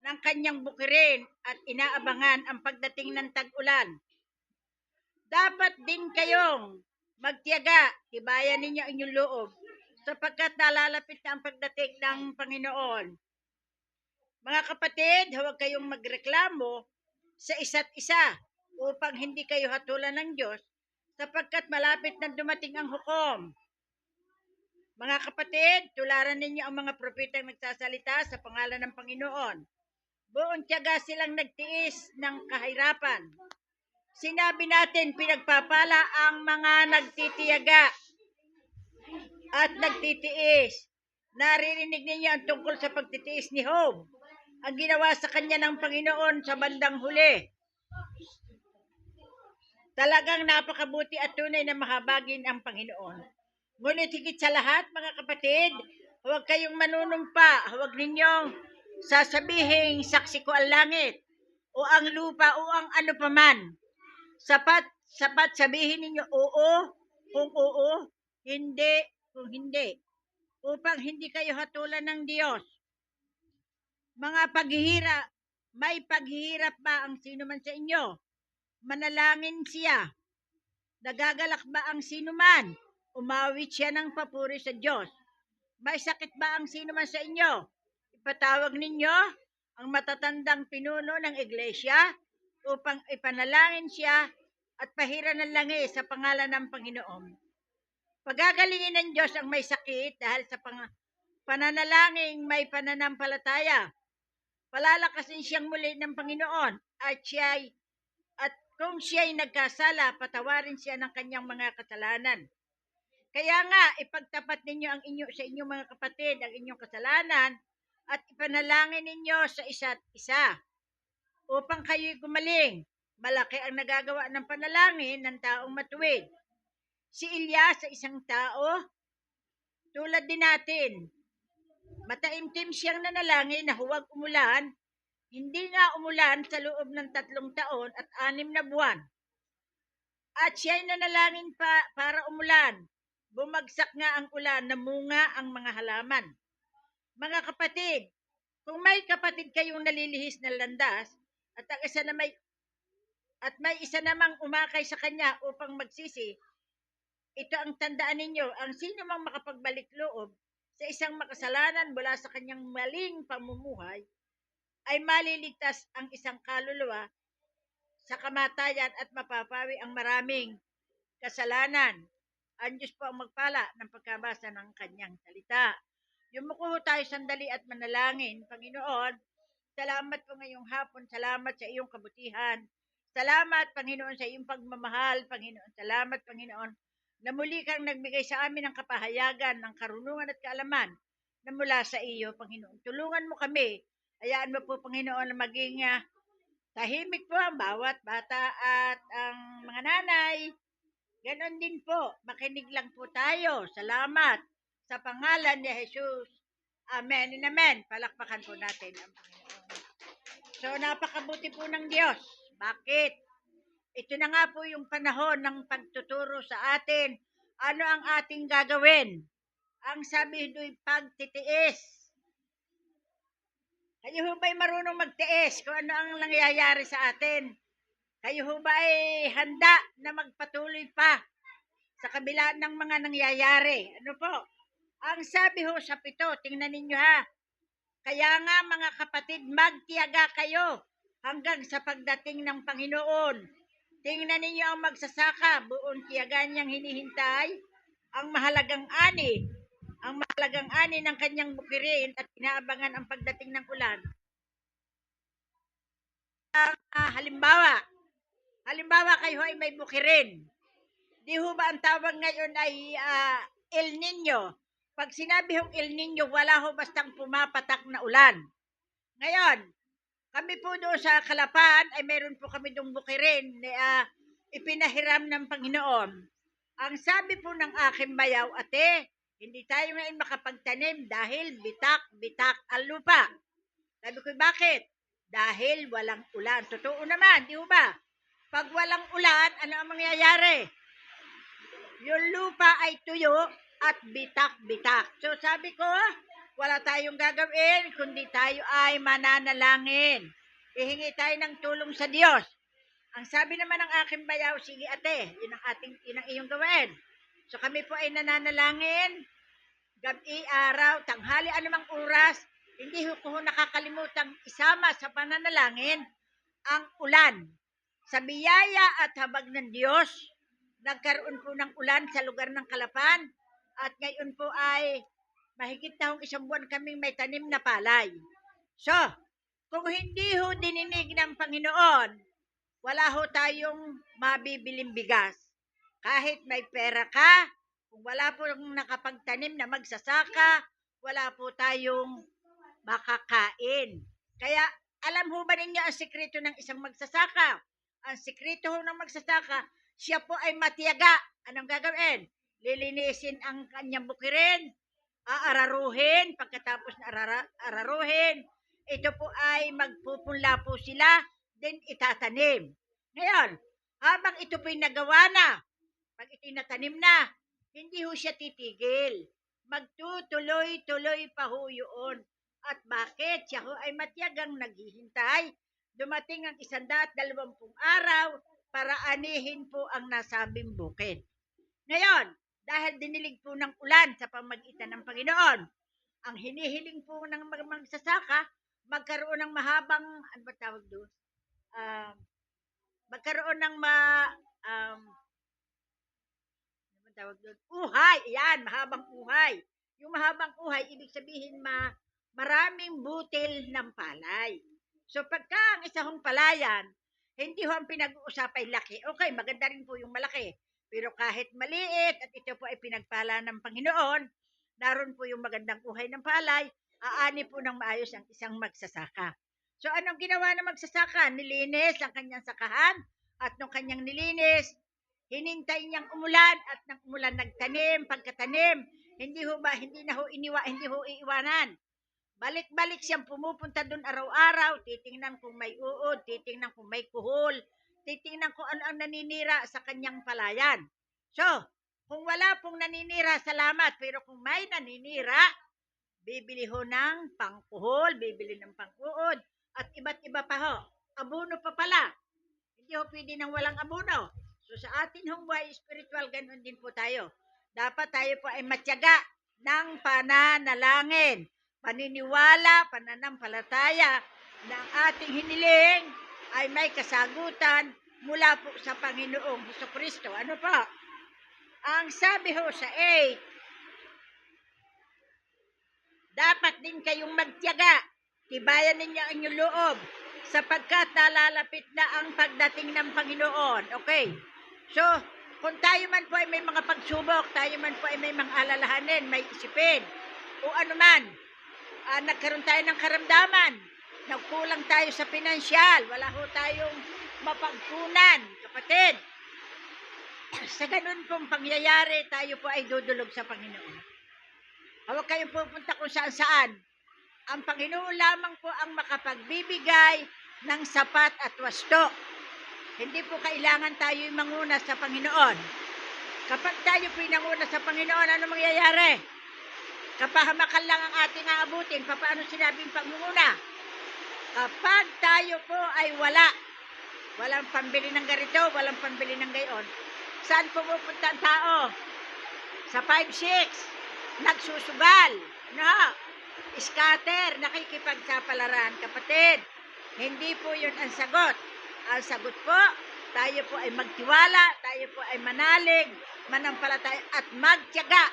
ng kanyang bukirin at inaabangan ang pagdating ng tag-ulan. Dapat din kayong magtiyaga, tibayan ninyo inyong loob, sapagkat nalalapit na ang pagdating ng Panginoon. Mga kapatid, huwag kayong magreklamo sa isa't isa upang hindi kayo hatulan ng Diyos, sapagkat malapit na dumating ang hukom. Mga kapatid, tularan ninyo ang mga propetang nagsasalita sa pangalan ng Panginoon. Buong tiyaga silang nagtiis ng kahirapan. Sinabi natin, pinagpapala ang mga nagtitiyaga at nagtitiis. Naririnig ninyo ang tungkol sa pagtitiis ni Job, ang ginawa sa kanya ng Panginoon sa bandang huli. Talagang napakabuti at tunay na mahabagin ang Panginoon. Ngunit higit sa lahat, mga kapatid, huwag kayong manunumpa, huwag ninyong sasabihin, saksi ko ang langit, o ang lupa, o ang ano paman. Sapat sabihin ninyo oo, kung oo, hindi, kung hindi, upang hindi kayo hatulan ng Diyos. Mga paghihirap, may paghihirap ba ang sino man sa inyo? Manalangin siya. Nagagalak ba ang sino man? Umawit siya ng papuri sa Diyos. May sakit ba ang sino man sa inyo? Ipatawag ninyo ang matatandang pinuno ng iglesia upang ipanalangin siya at pahiran ng langis sa pangalan ng Panginoon. Pagagalingin ng Diyos ang may sakit dahil sa pananalangin may pananampalataya. Palalakasin siyang muli ng Panginoon at kung siya'y nagkasala, patawarin siya ng kanyang mga kasalanan. Kaya nga, ipagtapat ninyo ang sa inyong mga kapatid ang inyong kasalanan at ipanalangin ninyo sa isa't isa upang kayo'y gumaling. Malaki ang nagagawa ng panalangin ng taong matuwid. Si Elias sa isang tao, tulad din natin, mataimtim siyang nanalangin na huwag umulan. Hindi nga umulan sa loob ng 3 taon at 6 na buwan. At siya'y nanalangin para umulan. Bumagsak nga ang ulan, namunga ang mga halaman. Mga kapatid, kung may kapatid kayong nalilihis na landas at may isa namang umakay sa kanya upang magsisi, ito ang tandaan ninyo, ang sino mang makapagbalik loob sa isang makasalanan mula sa kanyang maling pamumuhay, ay maliligtas ang isang kaluluwa sa kamatayan at mapapawi ang maraming kasalanan. Ang Diyos po ang magpala ng pagkabasa ng kanyang salita. Yumuko tayo sandali at manalangin. Panginoon, salamat po ngayong hapon. Salamat sa iyong kabutihan. Salamat, Panginoon, sa iyong pagmamahal. Panginoon, salamat, Panginoon, na muli kang nagbigay sa amin ng kapahayagan, ng karunungan at kaalaman na mula sa iyo, Panginoon. Tulungan mo kami. Hayaan mo po, Panginoon, na maging tahimik po ang bawat bata at ang mga nanay. Ganon din po, makinig lang po tayo. Salamat sa pangalan ni Jesus. Amen and amen. Palakpakan po natin ang Panginoon. So, napakabuti po ng Diyos. Bakit? Ito na nga po yung panahon ng pagtuturo sa atin. Ano ang ating gagawin? Ang sabi do'y pagtitiis. Kayo ho ba'y marunong magtiis kung ano ang nangyayari sa atin? Kayo ho ba ay handa na magpatuloy pa sa kabila ng mga nangyayari? Ano po? Ang sabi ho sa 7, tingnan ninyo ha. Kaya nga mga kapatid, magtiyaga kayo hanggang sa pagdating ng Panginoon. Tingnan ninyo ang magsasaka, buong tiyaga niyang hinihintay ang mahalagang ani ng kanyang bukirin at inaabangan ang pagdating ng ulan. Halimbawa kayo ay may bukirin. Di ho ba ang tawag ngayon ay El Nino? Pag sinabi hong El Nino, wala ho bastang pumapatak na ulan. Ngayon, kami po doon sa Kalapan ay meron po kami doong bukirin na ipinahiram ng Panginoon. Ang sabi po ng aking bayaw, ate, hindi tayo ngayon makapagtanim dahil bitak ang lupa. Sabi ko, bakit? Dahil walang ulan. Totoo naman, di ba? Pag walang ulan, ano ang mangyayari? Yung lupa ay tuyo at bitak-bitak. So sabi ko, Wala tayong gagawin, kundi tayo ay mananalangin. Ihingi tayo ng tulong sa Diyos. Ang sabi naman ng aking bayaw, sige ate, yun ang iyong gawin. So kami po ay nananalangin, gabi, araw, tanghali, anumang oras, hindi ko nakakalimutang isama sa pananalangin ang ulan. Sa biyaya at habag ng Diyos, nagkaroon po ng ulan sa lugar ng Kalapan at ngayon po ay mahigit na 1 buwan kaming may tanim na palay. So, kung hindi ho dininig ng Panginoon, wala ho tayong mabibiling bigas. Kahit may pera ka, kung wala po nakapagtanim na magsasaka, wala po tayong makakain. Kaya, alam ho ba ninyo ang sikreto ng isang magsasaka? Ang sikreto ho ng magsasaka, siya po ay matiyaga. Anong gagawin? Lilinisin ang kanyang bukirin, aararuhin, pagkatapos na araruhin, ito po ay magpupunla po sila, then itatanim. Ngayon, habang ito po'y nagawa na, pag ito'y natanim na, hindi ho siya titigil. Magtutuloy-tuloy pa ho yun. At bakit? Siya ho ay matiyagang naghihintay. Dumating ang 120 araw para anihin po ang nasabing bukid. Ngayon, dahil dinilig po ng ulan sa pamagitan ng Panginoon, ang hinihiling po ng magsasaka, magkaroon ng mahabang, ano ba tawag doon? Magkaroon ng ano ba tawag doon? Uhay! Yan, mahabang uhay. Yung mahabang uhay, ibig sabihin maraming butil ng palay. So pagka ang isang palayan, hindi ho ang pinag-uusapay laki. Okay, maganda rin po yung malaki. Pero kahit maliit at ito po ay pinagpala ng Panginoon, naroon po yung magandang uhay ng palay, aani po ng maayos ang isang magsasaka. So anong ginawa ng magsasaka? Nilinis ang kanyang sakahan at nung kanyang nilinis, hinintay niyang umulan at nang umulan nagtanim, pagkatanim, hindi na ho iiwanan. Balik-balik siyang pumupunta doon araw-araw, titingnan kung may uod, titingnan kung may kuhol, titingnan kung ano ang naninira sa kanyang palayan. So, kung wala pong naninira, salamat. Pero kung may naninira, bibili ho ng pangkuhol, bibili ng pang-uod, at iba't iba pa ho. Abono pa pala. Hindi ho pwede nang walang abono. So, sa atin hong buhay spiritual, ganun din po tayo. Dapat tayo po ay matyaga ng pananalangin, paniniwala, pananampalataya na ang ating hiniling ay may kasagutan mula po sa Panginoong Hesukristo. Ano po? Ang sabi ho sa 8, dapat din kayong magtiyaga, tibayan ninyo ang inyong loob, sapagkat nalalapit na ang pagdating ng Panginoon. Okay? So, kung tayo man po ay may mga pagsubok, tayo man po ay may mga alalahanin, may isipin, o ano man, nagkaroon tayo ng karamdaman, nagkulang tayo sa pinansyal, wala ho tayong mapagkunan, kapatid. Sa ganun pong pangyayari, tayo po ay dudulog sa Panginoon. Huwag kayong pupunta kung saan-saan. Ang Panginoon lamang po ang makapagbibigay ng sapat at wasto. Hindi po kailangan tayo manguna sa Panginoon. Kapag tayo po nanguna sa Panginoon, ano mangyayari? Kapahamakan lang ang ating aabutin. Paano sinabing pangunguna? Kapag tayo po ay walang pambili ng ganito, walang pambili ng gayon, saan pumupunta ang tao? Sa 5-6, nagsusugal, no? Scatter, nakikipagsapalaran. Kapatid, hindi po yun ang sagot. Ang sagot po, tayo po ay magtiwala, tayo po ay manalig, manampalataya at magtiyaga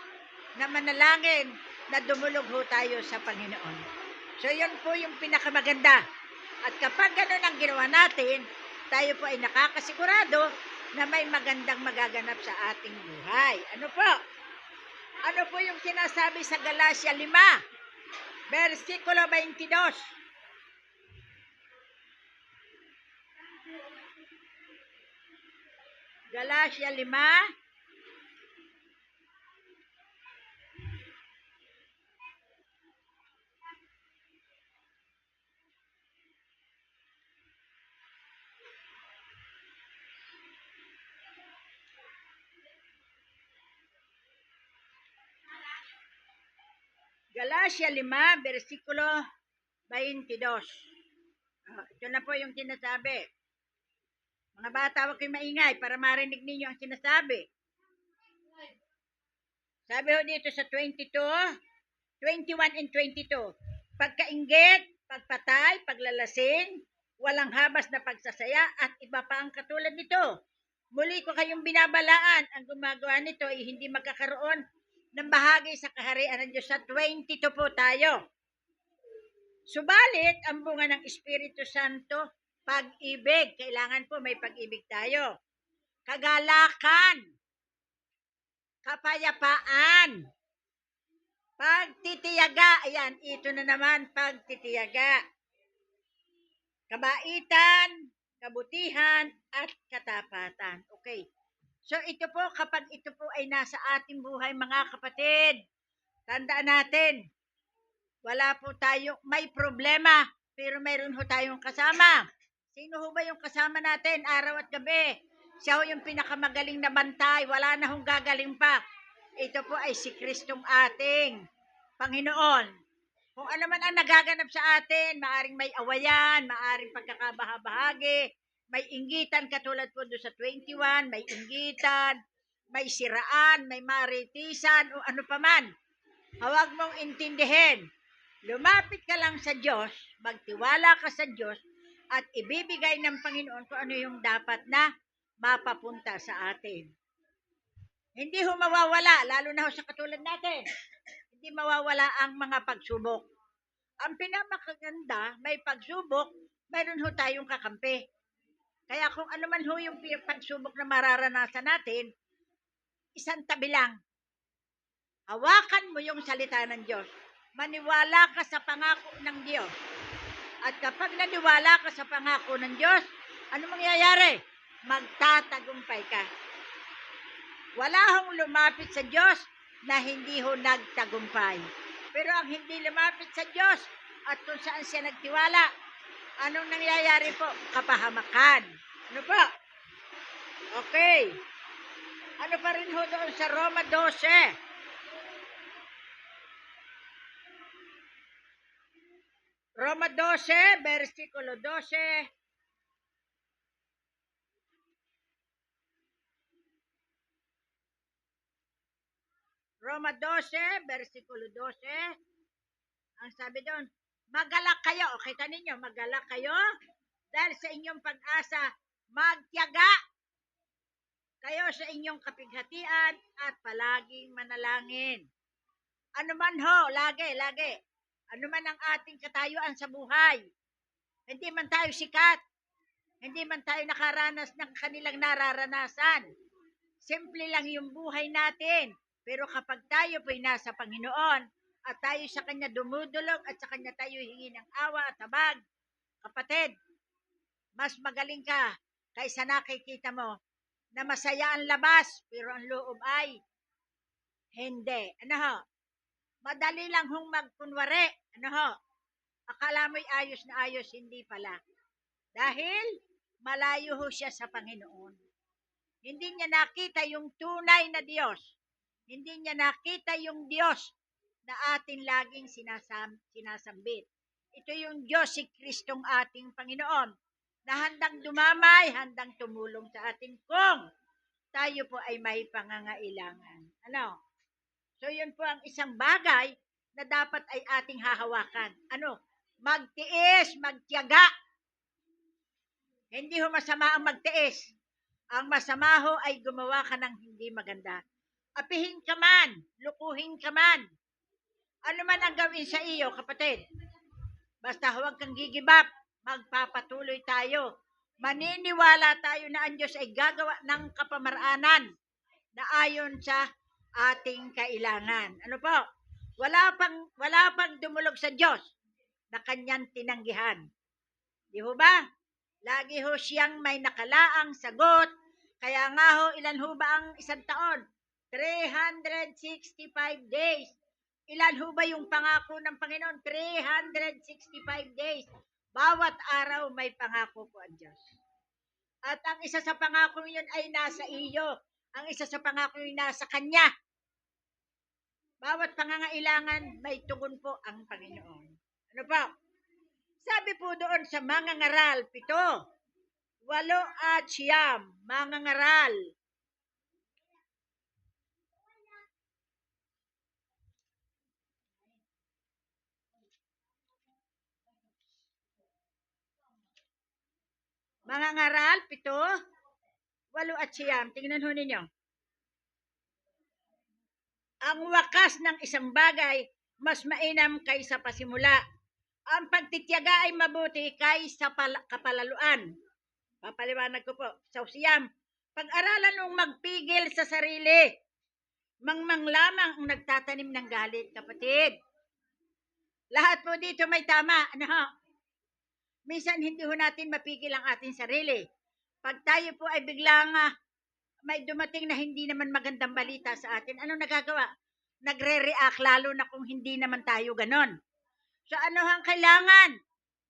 na manalangin na dumulog ho tayo sa Panginoon. So yun po yung pinakamaganda. At kapag gano'n ang ginawa natin, tayo po ay nakakasigurado na may magandang magaganap sa ating buhay. Ano po? Ano po yung sinasabi sa Galacia 5, versikulo 22? Galacia 5, Galacia 5, versikulo 22. Ito na po yung sinasabi. Mga bata, huwag kayong maingay para marinig ninyo ang sinasabi. Sabi ho dito sa 21 and 22. Pagkainggit, pagpatay, paglalasing, walang habas na pagsasaya, at iba pa ang katulad nito. Muli ko kayong binabalaan, ang gumagawa nito ay hindi magkakaroon ng bahagi sa kaharian ng Diyos. Sa 22 po tayo. Subalit, ang bunga ng Espiritu Santo, pag-ibig. Kailangan po may pag-ibig tayo. Kagalakan, kapayapaan, pagtitiyaga. Ayan, ito na naman, pagtitiyaga. Kabaitan, kabutihan, at katapatan. Okay. So ito po, kapag ito po ay nasa ating buhay mga kapatid, tandaan natin, wala po tayo, may problema, pero mayroon ho tayong kasama. Sino ho ba yung kasama natin araw at gabi? Siya ho yung pinakamagaling na bantay, wala na hong gagaling pa. Ito po ay si Kristong ating Panginoon. Kung ano man ang nagaganap sa atin, maaring may awayan, maaring pagkakabahabahagi, may inggitan katulad po doon sa 21, may inggitan, may siraan, may maritisan, o ano pa man. Huwag mong intindihin. Lumapit ka lang sa Diyos, magtiwala ka sa Diyos, at ibibigay ng Panginoon kung ano yung dapat na mapapunta sa atin. Hindi ho mawawala, lalo na ho sa katulad natin. Hindi mawawala ang mga pagsubok. Ang pinamakaganda, may pagsubok, mayroon ho tayong kakampi. Kaya kung ano man ho yung pagsubok na mararanasan natin, isang tabi lang. Hawakan mo yung salita ng Diyos. Maniwala ka sa pangako ng Diyos. At kapag naniwala ka sa pangako ng Diyos, ano mangyayari? Magtatagumpay ka. Wala hong lumapit sa Diyos na hindi ho nagtagumpay. Pero ang hindi lumapit sa Diyos at kung saan siya nagtiwala, anong nangyayari po? Kapahamakan. Ano po? Okay. Ano pa rin ho doon sa Roma 12? Roma 12, versikulo 12. Roma 12, versikulo 12. Ang sabi doon, magalak kayo. O, kita ninyo, magalak kayo dahil sa inyong pag-asa, magtiyaga kayo sa inyong kapighatian at palaging manalangin. Ano man ho, lagi. Ano man ang ating katayuan sa buhay. Hindi man tayo sikat. Hindi man tayo nakaranas ng kanilang nararanasan. Simple lang yung buhay natin. Pero kapag tayo po'y nasa Panginoon at tayo sa Kanya dumudulog at sa Kanya tayo hingi ng awa at habag, kapatid, mas magaling ka kaysa nakikita mo na masaya ang labas pero ang loob ay hindi. Ano ho? Madali lang hong magkunwari. Ano ho? Akala mo'y ayos na ayos, hindi pala. Dahil malayo ho siya sa Panginoon. Hindi niya nakita yung tunay na Diyos. Hindi niya nakita yung Diyos na atin laging sinasambit. Ito yung Diyos, si Kristong ating Panginoon, na handang dumamay, handang tumulong sa atin kung tayo po ay may pangangailangan. Ano? So yun po ang isang bagay na dapat ay ating hahawakan. Ano? Magtiis, magtiyaga. Hindi ho masama ang magtiis. Ang masama ho ay gumawa ka ng hindi maganda. Apihin ka man, lukuhin ka man. Ano man ang gawin sa iyo, kapatid. Basta huwag kang gigibap, magpapatuloy tayo. Maniniwala tayo na ang Diyos ay gagawa ng kapamaraanan na ayon sa ating kailangan. Ano po? Wala pang dumulog sa Diyos na kanyang tinanggihan. Di ho ba? Lagi ho siyang may nakalaang sagot. Kaya nga ho, ilan ho ba ang isang taon? 365 days. Ilan ho ba yung pangako ng Panginoon? 365 days. Bawat araw may pangako po ang Diyos. At ang isa sa pangako yun ay nasa iyo. Ang isa sa pangako yun nasa Kanya. Bawat pangangailangan, may tugon po ang Panginoon. Ano po? Sabi po doon sa mga ngaral, 7, 8 at 9, mga ngaral. Mga ngaral, 7, 8 at 9. Tingnan ho ninyo. Ang wakas ng isang bagay, mas mainam kaysa pasimula. Ang pagtityaga ay mabuti kaysa kapalaluan. Papaliwanag ko po. Sa Siyam, pag-aralan mong magpigil sa sarili. Mangmang lamang ang nagtatanim ng galit, kapatid. Lahat po dito may tama. Ano ho? Minsan hindi ho natin mapigil ang ating sarili. Pag tayo po ay biglang may dumating na hindi naman magandang balita sa atin, ano nagagawa? Nagre-react lalo na kung hindi naman tayo ganon. So ano ang kailangan?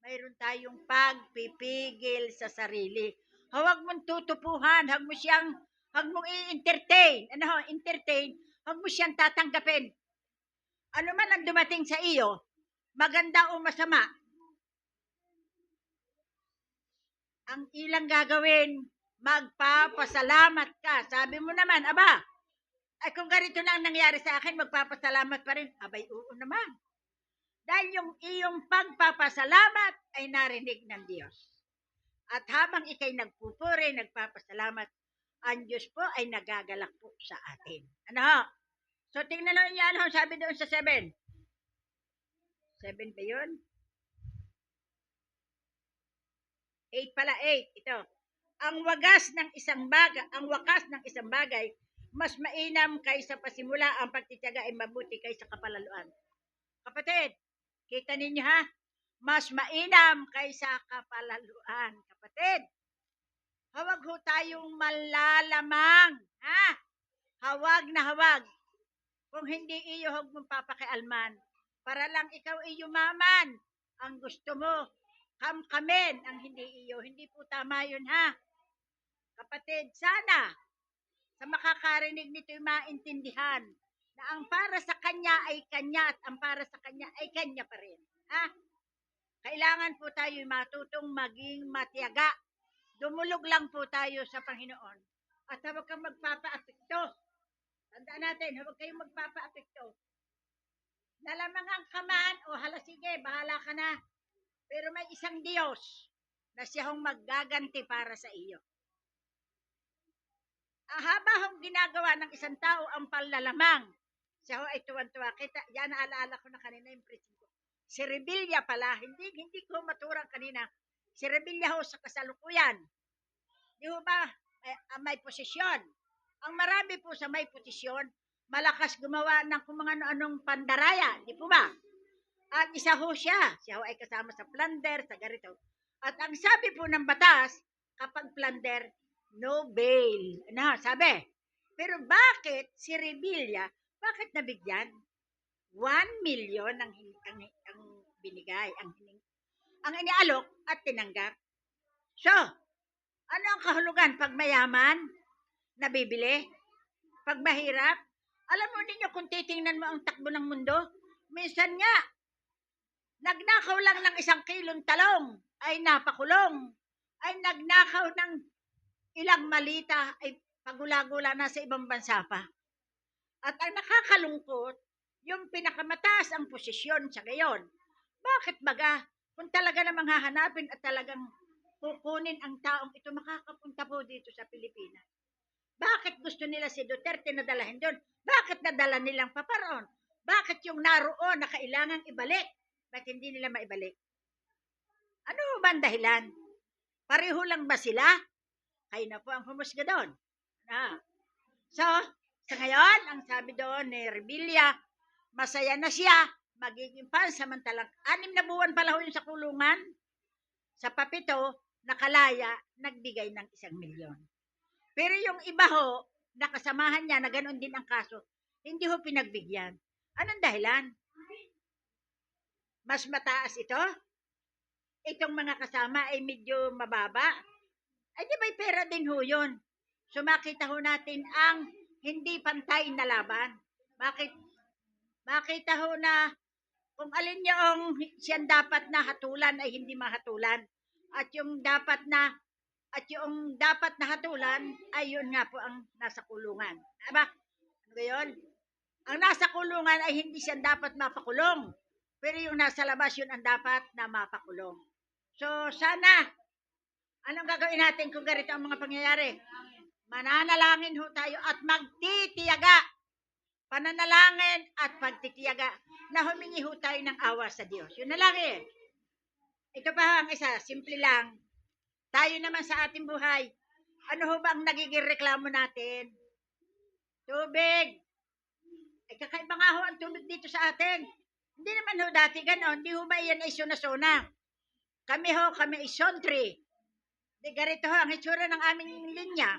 Mayroon tayong pagpipigil sa sarili. Huwag mong tutupuhan, huwag mong i-entertain. Ano ho, entertain, huwag mo siyang tatanggapin. Ano man ang dumating sa iyo, maganda o masama, ang ilang gagawin, magpapasalamat ka. Sabi mo naman, aba, ay kung ganito na ang nangyari sa akin, magpapasalamat pa rin. Abay, oo naman. Dahil yung iyong pagpapasalamat ay narinig ng Diyos. At habang ikay nagpupuri, nagpapasalamat, ang Diyos po ay nagagalak po sa atin. Ano? So, tingnan nyo yan, sabi doon sa 7. 7 ba yun? 8 pala, 8. Ito. Ang wakas ng isang bagay, mas mainam kaysa pasimula. Ang pagtitiyaga ay mabuti kaysa kapalaluan. Kapatid, kita ninyo ha? Mas mainam kaysa kapalaluan. Kapatid, hawag ho tayong malalamang. Ha? Hawag na hawag. Kung hindi iyo, huwag mong papakialman. Para lang ikaw iyumaman. Ang gusto mo, kamkamin ang hindi iyo. Hindi po tama yun ha. Kapatid, sana sa makakarinig nito'y maintindihan na ang para sa kanya ay kanya at ang para sa kanya ay kanya pa rin. Ha? Kailangan po tayo matutong maging matiyaga. Dumulog lang po tayo sa Panginoon. At huwag kang magpapa-apekto. Tandaan natin, huwag kayong magpapa-apekto. Nalamangan ka man, o hala sige, bahala ka na. Pero may isang Diyos na siyang maggaganti para sa iyo. Habang ginagawa ng isang tao ang panlalamang, siya ho ay tuwan-tuwa. Kita, yan naalaala ko na kanina yung preaching ko. Si Rebilla pala, hindi ko maturang kanina. Si Rebilla ho sa kasalukuyan. Di ho ba, may posisyon. Ang marami po sa may posisyon, malakas gumawa ng kung mga anong pandaraya. Di po ba? At isa ho siya. Siya ho ay kasama sa plunder, sa garito. At ang sabi po ng batas, kapag plunder, no bail. Ano, sabi. Pero bakit si Rebilla, bakit nabigyan? 1 million ang binigay, ang inialok at tinanggap. So, ano ang kahulugan pag mayaman, nabibili? Pag mahirap? Alam mo ninyo kung titingnan mo ang takbo ng mundo, minsan nga, nagnakaw lang ng 1 kilong talong ay napakulong. Ay nagnakaw ng ilang malita ay pagula-gula na sa ibang bansa pa. At ang nakakalungkot, yung pinakamataas ang posisyon sa gayon. Bakit baga? Kung talaga namang hahanapin at talagang kukunin ang taong ito, makakapunta po dito sa Pilipinas. Bakit gusto nila si Duterte na dalahin doon? Bakit nadala nilang paparoon? Bakit yung naroon na kailangang ibalik? Bakit hindi nila maibalik? Ano ba ang dahilan? Pareho lang ba sila? Kayo na po ang humusga doon. So, sa ngayon, ang sabi doon ni Rebilla, masaya na siya, magiging pansamantalang 6 na buwan pala ho yung sa kulungan. Sa papito, nakalaya, nagbigay ng 1 milyon. Pero yung iba ho, nakasamahan niya na ganoon din ang kaso, hindi ho pinagbigyan. Anong dahilan? Mas mataas ito? Itong mga kasama ay medyo mababa? Ay di may pera din ho yun. So makita ho natin ang hindi pantay na laban. Bakit? makita ho na kung alin yung siyang dapat na hatulan ay hindi mahatulan. At yung dapat na hatulan ay yun nga po ang nasa kulungan. Aba, ano ba yun? Ang nasa kulungan ay hindi siya dapat mapakulong. Pero yung nasa labas yun ang dapat na mapakulong. So sana, anong gagawin natin kung ganito ang mga pangyayari? Mananalangin ho tayo at magtitiyaga. Pananalangin at pagtitiyaga na humingi ho tayo ng awa sa Diyos. Yun na lang eh. Ito pa ang isa, simple lang. Tayo naman sa ating buhay, ano ho ba ang nagiging reklamo natin? Tubig. Ay kakaiba nga ho ang tubig dito sa atin. Hindi naman ho dati ganon. Hindi ho ba yan ay suna-suna? Kami ay sontri. Di ganito ho ang itsura ng aming linya.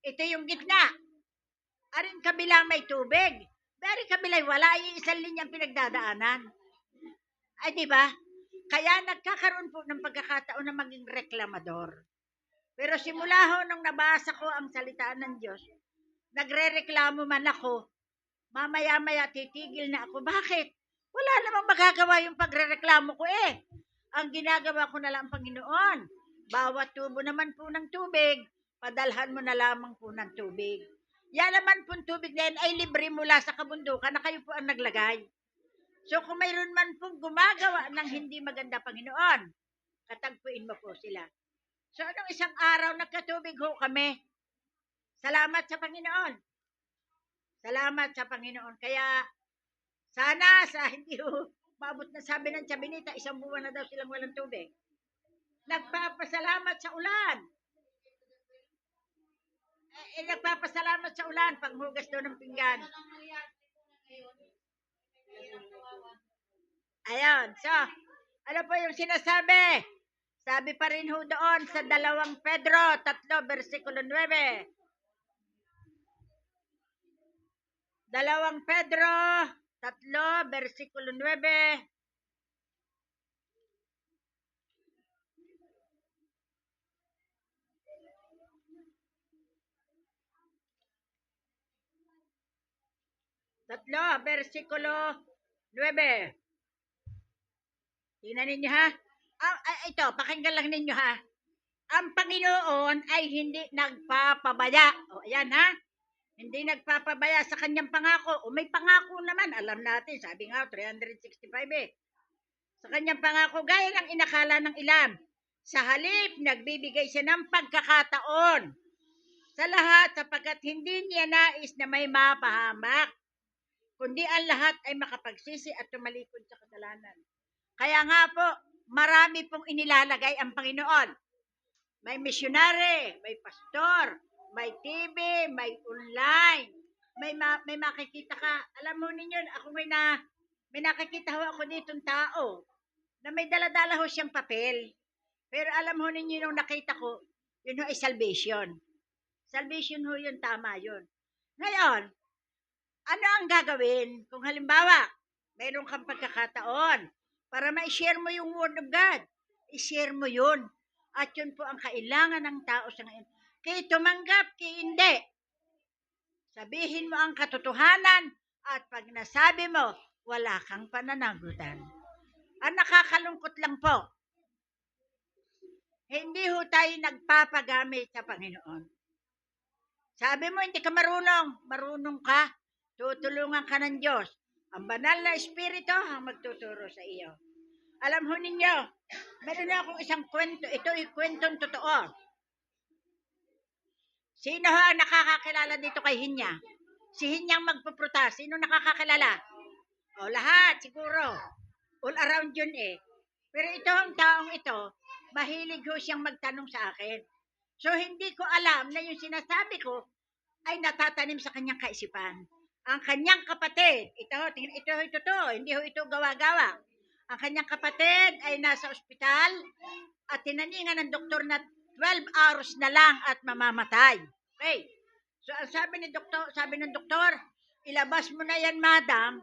Ito yung gitna. Aring kabila may tubig. Aring kabila wala. Ay isang linyang pinagdadaanan. Ay di ba? Kaya nagkakaroon po ng pagkakataon na maging reklamador. Pero simula ho nung nabasa ko ang salitaan ng Diyos, nagre-reklamo man ako, mamaya-maya titigil na ako. Bakit? Wala namang magagawa yung pagre-reklamo ko eh. Ang ginagawa ko na lang, Panginoon, bawat tubo naman po ng tubig, padalhan mo na lamang po ng tubig. Yan naman po tubig na yan ay libre mula sa kabundukan na kayo po ang naglagay. So kung mayroon man pong gumagawa ng hindi maganda, Panginoon, katagpuin mo po sila. So anong isang araw nagkatubig ho kami. Salamat sa Panginoon. Salamat sa Panginoon. Kaya sana sa hindi ho maabot na sabi ng Chabinita, 1 buwan na daw silang walang tubig. Nagpapasalamat sa ulan. Nagpapasalamat sa ulan, panghugas daw ng pinggan. Ayun, so, ano po yung sinasabi? Sabi pa rin ho doon sa 2 Pedro 3, versikulo 9. 2 Pedro 3, versikulo 9. Versikulo 9. Tingnan ninyo ha. Ito, pakinggan lang ninyo ha. Ang Panginoon ay hindi nagpapabaya. O, ayan ha. Hindi nagpapabaya sa kanyang pangako. O may pangako naman. Alam natin, sabi nga, 365 eh. Sa kanyang pangako, gaya ng inakala ng ilan. Sa halip, nagbibigay siya ng pagkakataon sa lahat sapagkat hindi niya nais na may mapahamak, kundi ang lahat ay makapagsisi at tumalikod sa kasalanan. Kaya nga po, marami pong inilalagay ang Panginoon. May missionary, may pastor, may TV, may online, may makikita ka. Alam mo ninyo, ako may nakikita ho ako ditong tao na may daladala ho siyang papel. Pero alam ho ninyo nung nakita ko, yun ho ay salvation. Salvation ho yun, tama yun. Ngayon, ano ang gagawin kung halimbawa, mayroon kang pagkakataon para ma-share mo yung Word of God? I-share mo yun. At yun po ang kailangan ng tao sa ngayon. Kaya tumanggap, kaya hindi. Sabihin mo ang katotohanan at pag nasabi mo, wala kang pananagutan. Ang nakakalungkot lang po, hindi ho tayo nagpapagamit sa Panginoon. Sabi mo, hindi ka marunong ka, tutulungan ka ng Diyos. Ang banal na Espiritu ang magtuturo sa iyo. Alam ho ninyo, meron na akong isang kwento. Ito ay kwentong totoo. Sino ho ang nakakakilala dito kay Hinya? Si Hinyang magpuprutas. Sino nakakakilala? O, lahat siguro. All around yun eh. Pero ito ang taong ito, mahilig ho siyang magtanong sa akin. So, hindi ko alam na yung sinasabi ko ay natatanim sa kanyang kaisipan. Ang kanyang kapatid, ito totoo, hindi ho ito gawa-gawa. Ang kanyang kapatid ay nasa ospital at tinaningan ng doktor na 12 hours na lang at mamamatay. Okay. So, ang sabi ng doktor, ilabas mo na yan, madam,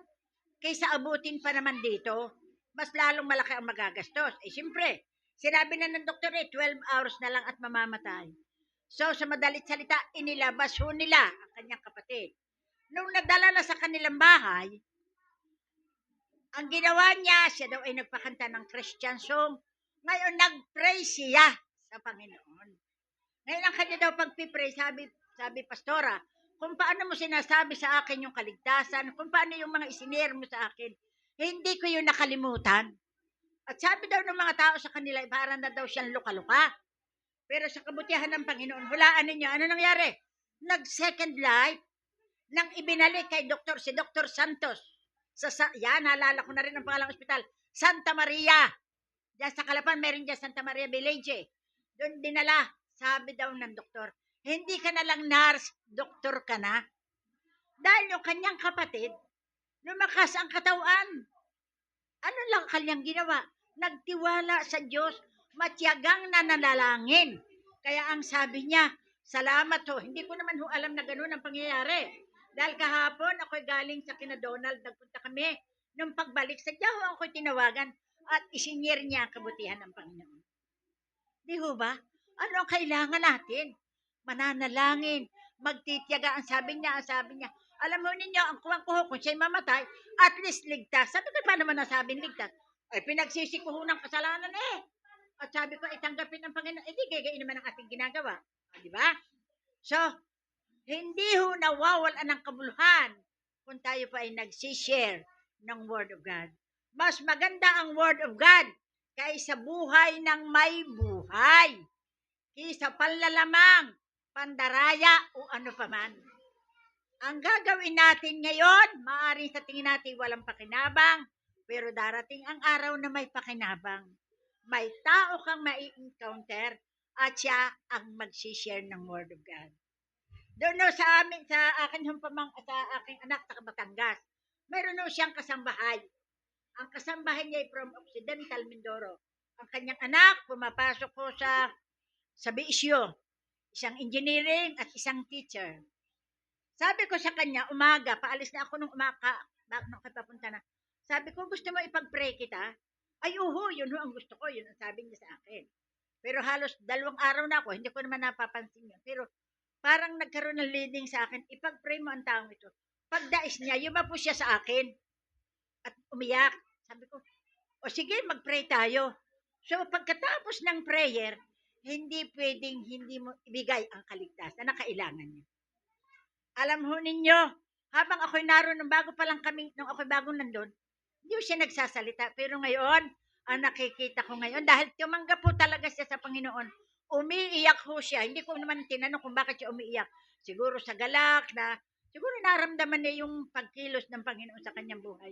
kaysa abutin pa naman dito, mas lalong malaki ang magagastos. Siyempre, sinabi na ng doktor 12 hours na lang at mamamatay. So, sa madalit salita, inilabas ho nila ang kanyang kapatid. Nung nadala na sa kanilang bahay, Ang ginawa niya, siya daw ay nagpakanta ng Christian song. Ngayon, nag-pray siya sa Panginoon. Ngayon, ang kanya daw pagpipray, sabi pastora, kung paano mo sinasabi sa akin yung kaligtasan, kung paano yung mga isinare mo sa akin, hindi ko yung nakalimutan. At sabi daw ng mga tao sa kanila, parang na daw siyang luka-luka. Pero sa kabutihan ng Panginoon, hulaan ninyo, ano nangyari? Nag-second life nang ibinalik kay si Dr. Santos. Yan, naalala ko na rin ang pangalang ospital. Santa Maria. Diyan sa Calapan, meron dyan Santa Maria Village. Doon dinala, sabi daw ng doktor, hindi ka na lang nurse, doktor ka na. Dahil yung kanyang kapatid, lumakas ang katawan. Ano lang kanyang ginawa? Nagtiwala sa Diyos, matyagang nanalangin. Kaya ang sabi niya, salamat ho. Hindi ko naman ho alam na gano'n ang pangyayari. Dahil kahapon, ako'y galing sa kina Donald, nagpunta kami. Nung pagbalik, sadya ho ako'y tinawagan at isinyer niya ang kabutihan ng Panginoon. Di ho ba? Ano ang kailangan natin? Mananalangin, magtitiyaga. Ang sabi niya, alam mo ninyo, ang kuwang ko kung siya'y mamatay, at least ligtas. Sabi ko, paano man nasabing ligtas? Ay, pinagsisi ko ng kasalanan eh. At sabi ko, itanggapin ng Panginoon. Eh, di gagayin naman ang ating ginagawa. Di ba? So, hindi ho nawawalan ng kabuluhan kung tayo pa ay nagsishare ng Word of God. Mas maganda ang Word of God kaysa buhay ng may buhay. Kaysa panlalamang, pandaraya o ano paman. Ang gagawin natin ngayon, maaaring sa tingin natin walang pakinabang, pero darating ang araw na may pakinabang. May tao kang mai-encounter at siya ang mag-share ng Word of God. Doon sa akin sa aking anak sa Batangas, mayroon siyang kasambahay. Ang kasambahay niya ay from Occidental Mindoro. Ang kanyang anak, pumapasok ko sa BSU, isang engineering at isang teacher. Sabi ko sa kanya, umaga, paalis na ako nung papunta na. Sabi ko, gusto mo ipag-pray kita? Ay, yun ang gusto ko, yun ang sabi niya sa akin. Pero halos 2 araw na ako, hindi ko naman napapansin yun. Pero parang nagkaroon ng leading sa akin, ipag-pray mo ang taong ito. Pagdais niya, yumapo siya sa akin at umiyak. Sabi ko, o sige, mag-pray tayo. So, pagkatapos ng prayer, hindi pwedeng hindi mo ibigay ang kaligtasan na kailangan niya. Alam ho ninyo, habang ako'y naroon, nung ako'y bagong nandun, hindi siya nagsasalita. Pero ngayon, ang nakikita ko ngayon, dahil tumanggap po talaga siya sa Panginoon, umiiyak ho siya. Hindi ko naman tinanong kung bakit siya umiiyak. Siguro sa galak na, siguro naramdaman niya yung pagkilos ng Panginoon sa kanyang buhay.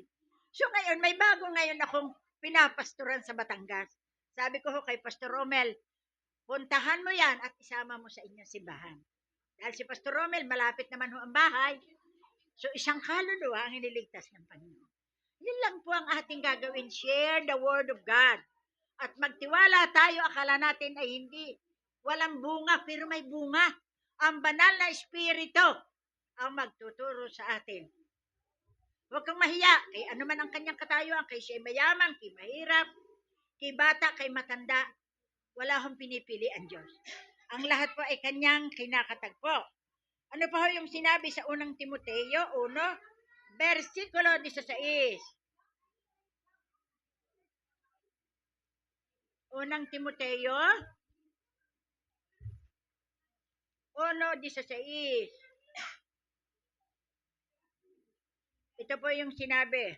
So ngayon, may bago ngayon akong pinapastoran sa Batangas. Sabi ko ho kay Pastor Romel, puntahan mo yan at isama mo sa inyong simbahan. Dahil si Pastor Romel, malapit naman ho ang bahay. So, isang kaluluwa ang iniligtas ng Panginoon. Yun lang po ang ating gagawin. Share the Word of God. At magtiwala tayo, akala natin ay hindi. Walang bunga, pero may bunga. Ang banal na Espiritu ang magtuturo sa atin. Huwag kang mahiya. Kay ano man ang kanyang katayuan, kay siya mayaman, kay mahirap, kay bata, kay matanda. Wala hong pinipili ang Diyos. Ang lahat po ay kanyang kinakatagpo. Ano pa ho yung sinabi sa unang Timoteo 1, versikulo 16. Unang Timoteo 1:16. Ito po yung sinabi.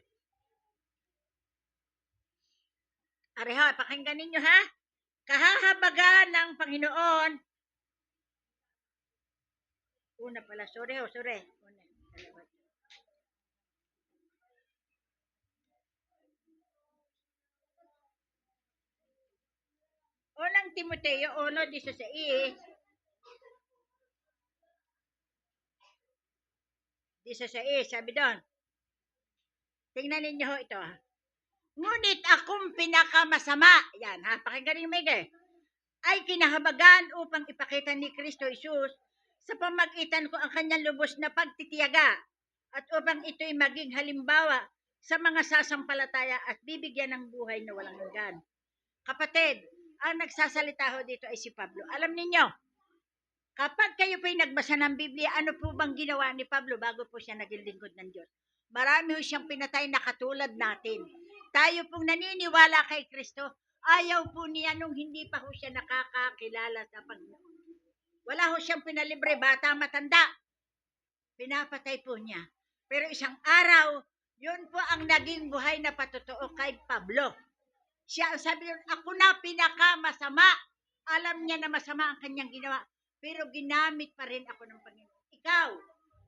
Areha, pakinggan ninyo ha. Kahahabagan ng Panginoon. Una pala, sorry. Unang Timoteo 1:16. 16, sabi doon. Tingnan ninyo ho ito ha. Ngunit akong pinakamasama, yan ha, pakinggan ninyo maigi, ay kinahabagan upang ipakita ni Kristo Jesus sa pamagitan ko ang kanyang lubos na pagtitiyaga at upang ito'y maging halimbawa sa mga sasampalataya at bibigyan ng buhay na walang hanggan. Kapatid, ang nagsasalita ho dito ay si Pablo. Alam ninyo, kapag kayo po'y nagbasa ng Biblia, ano po bang ginawa ni Pablo bago po siya naging lingkod ng Diyos? Marami ho siyang pinatay na katulad natin. Tayo pong naniniwala kay Kristo, ayaw po niya nung hindi pa ho siya nakakakilala sa Panginoon. Wala ho siyang pinalibre, bata, matanda. Pinapatay po niya. Pero isang araw, yun po ang naging buhay na patotoo kay Pablo. Siya ang sabi nun, ako na pinakamasama. Alam niya na masama ang kanyang ginawa. Pero ginamit pa rin ako ng Panginoon. Ikaw,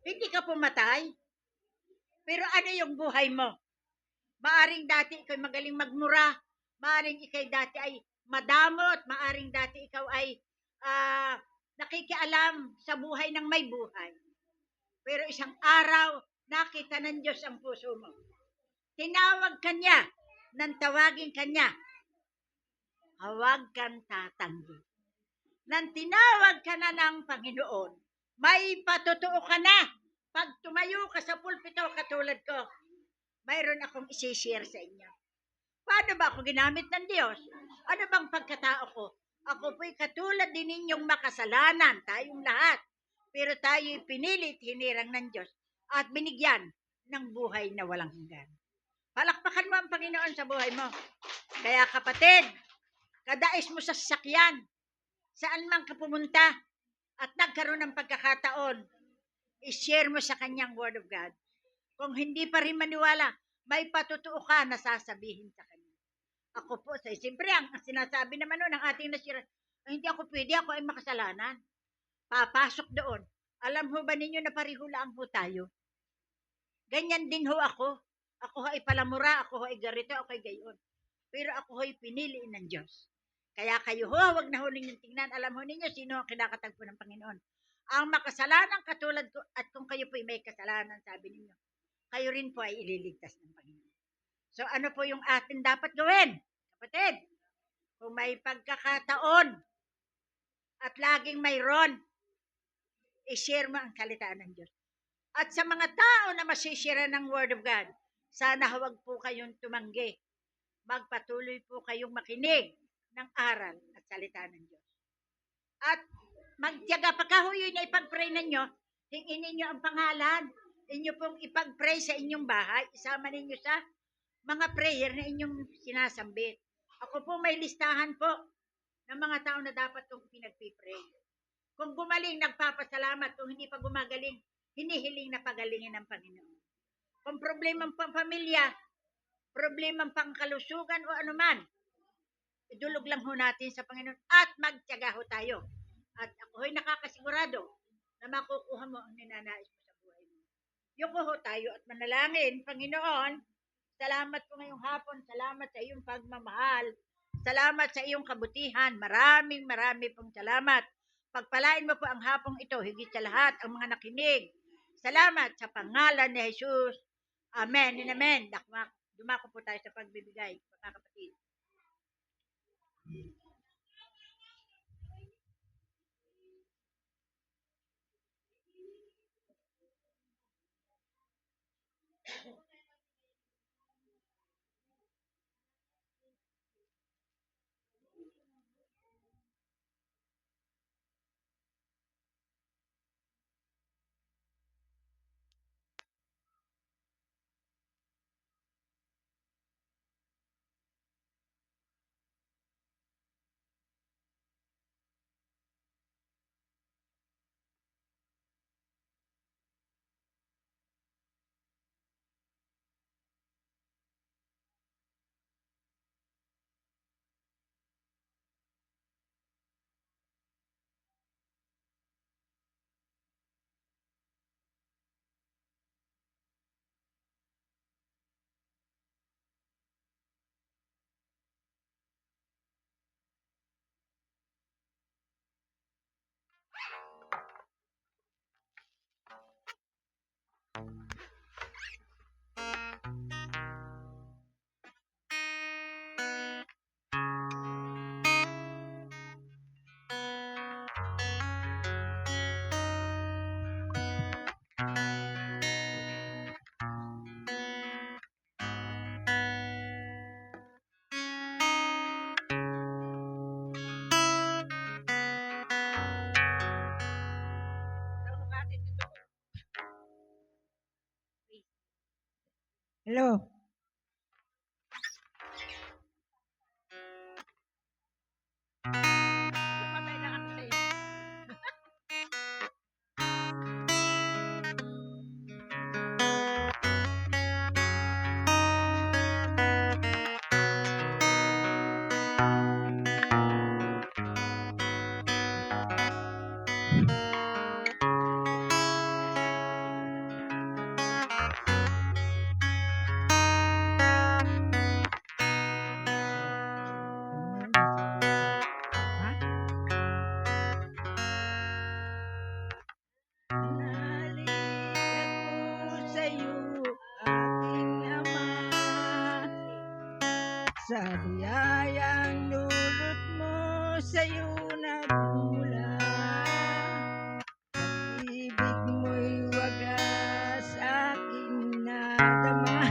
hindi ka pumatay. Pero ano yung buhay mo? Maaring dati ikaw magaling magmura. Maaring ikaw dati ay madamot. Maaring dati ikaw ay nakikialam sa buhay ng may buhay. Pero isang araw, nakita ng Diyos ang puso mo. Tinawag ka niya, nang tawagin ka niya, huwag kang tatanggi. Nang tinawag ka na ng Panginoon, may patotoo ka na. Pag tumayo ka sa pulpito katulad ko, mayroon akong isi-share sa inyo. Paano ba ako ginamit ng Diyos? Ano bang pagkatao ko? Ako po'y katulad din ninyong makasalanan, tayong lahat. Pero tayo'y pinilit, hinirang ng Diyos at binigyan ng buhay na walang hanggan. Palakpakan mo ang Panginoon sa buhay mo. Kaya kapatid, kadais mo sa sasakyan, saan man ka pumunta at nagkaroon ng pagkakataon, i-share mo sa kanyang Word of God. Kung hindi pa rin maniwala, may patotoo ka na sasabihin sa kanya. Ako po, siyempre, ang sinasabi naman nun ng ating nasira, hindi ako pwede, ako ay makasalanan. Papasok doon. Alam ho ba ninyo na pareho lang ho tayo? Ganyan din ho ako. Ako ho ay palamura, ako ho ay garito, ako ay gayon. Pero ako ho ay pinili ng Diyos. Kaya kayo ho, wag na ho ninyong tingnan. Alam ho ninyo sino ang kinakatagpo ng Panginoon. Ang makasalanan katulad ko, at kung kayo po ay may kasalanan, sabi ninyo, kayo rin po ay ililigtas ng Panginoon. So ano po yung atin dapat gawin? Kapatid, kung may pagkakataon at laging mayroon, i-share mo ang kalitaan ng Diyos. At sa mga tao na masishare ng Word of God, sana huwag po kayong tumanggi. Magpatuloy po kayong makinig ng aral at salita ng Diyos. At magtiyaga, pagkahuyoy na ipag-pray ninyo, hingin ninyo ang pangalan, inyo pong ipag-pray sa inyong bahay, isama ninyo sa mga prayer na inyong sinasambit. Ako po may listahan po ng mga tao na dapat kong pinagpipray. Kung gumaling, nagpapasalamat. Kung hindi pa gumagaling, hinihiling na pagalingin ng Panginoon. Kung problemang pamilya, problemang pangkalusugan o anuman, idulog lang ho natin sa Panginoon at magtiyaga ho tayo. At ako ho'y nakakasigurado na makukuha mo ang ninanais mo sa buhay mo. Yuko ho tayo at manalangin, Panginoon, salamat po ngayong hapon. Salamat sa iyong pagmamahal. Salamat sa iyong kabutihan. Maraming pong salamat. Pagpalain mo po ang hapong ito, higit sa lahat, ang mga nakinig. Salamat sa pangalan ni Jesus. Amen and amen. Dumako po tayo sa pagbibigay, mga kapatid. Hello? Sumabay lang ako sa'yo. Nalikat ko sa'yo, aking ama, sa biyayang dulot mo sa'yo nagmula. Ibig mo'y wagas aking nadama.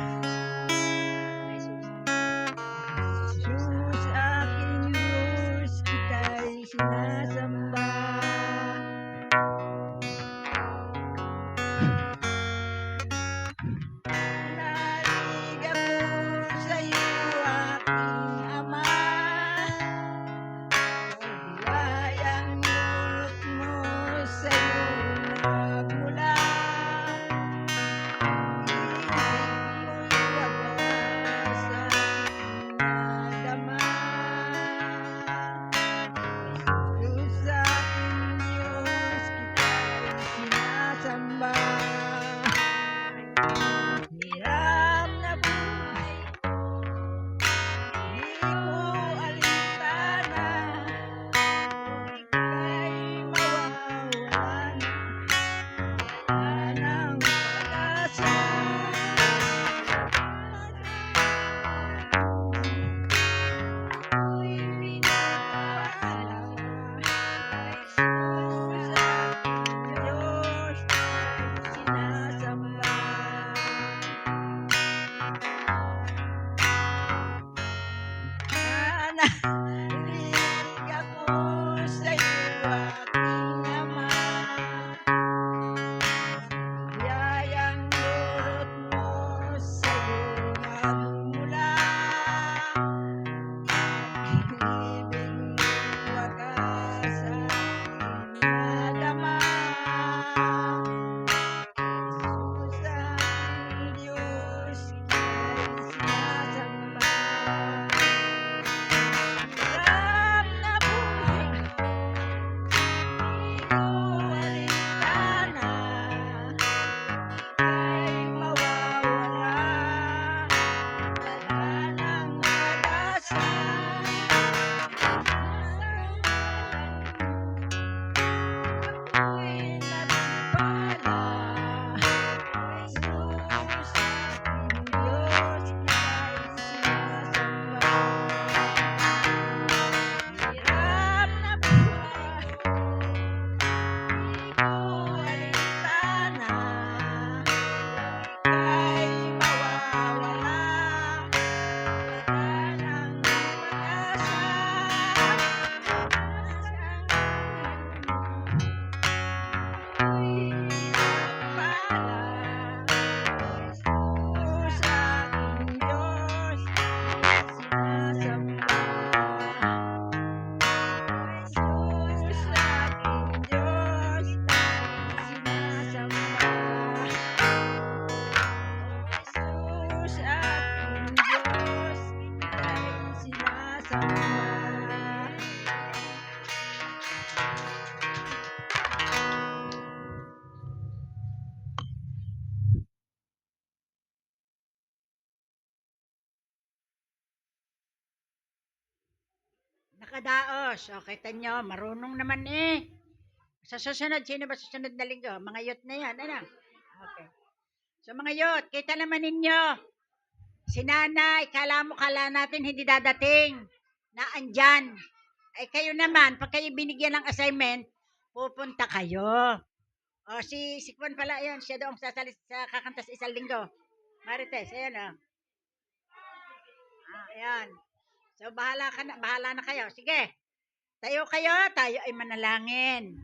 Jesus aking Diyos, kita'y sinasamba. Nalig ako sa'yo, aking ama, sa biyayang dulot mo sa'yo nagmula. Ibig mo'y wagas aking nadama. Jesus aking Diyos, kita'y sinasamba. Hirap na buhay ko, di ko alintana, ika'y mawawalan, wala nang pag-asa. Ako'y pinagpala, Jesus aking Diyos, kita'y sinasamba. Nanalig ako sa'yo, aking ama, biyayang dulot mo sa'yo nagmula. Ibig mo'y wagas aking nadama. Jesus aking Diyos, kita'y sinasamba. Hirap na buhay ko, di ko alintana, ika'y mawawala, wala nang pag-asa. Ako'y nagpala, Jesus aking Diyos, kita'y sinasamba. Hirap na buhay ko, di ko alintana, ika'y mawawala, wala nang pag-asa. Ako'y nagpala, Jesus aking Diyos, kita'y sinasamba. Jesus aking Diyos, kita'y sinasamba. Jesus aking Diyos, kita'y sinasamba. Nakadaos. O, kita nyo, marunong naman eh. Sa susunod, sino ba susunod na linggo? Mga youth na yan, ano? Okay. So mga youth, kita naman ninyo, si nanay, kala natin hindi dadating, na andyan. Ay kayo naman, pag kayo binigyan ng assignment, pupunta kayo. O si Kwan pala yun, siya doong sasalit sa kakanta sa isang linggo. Marites, ayan o. Ayan. So bahala na kayo. Sige. Tayo kayo, tayo ay manalangin.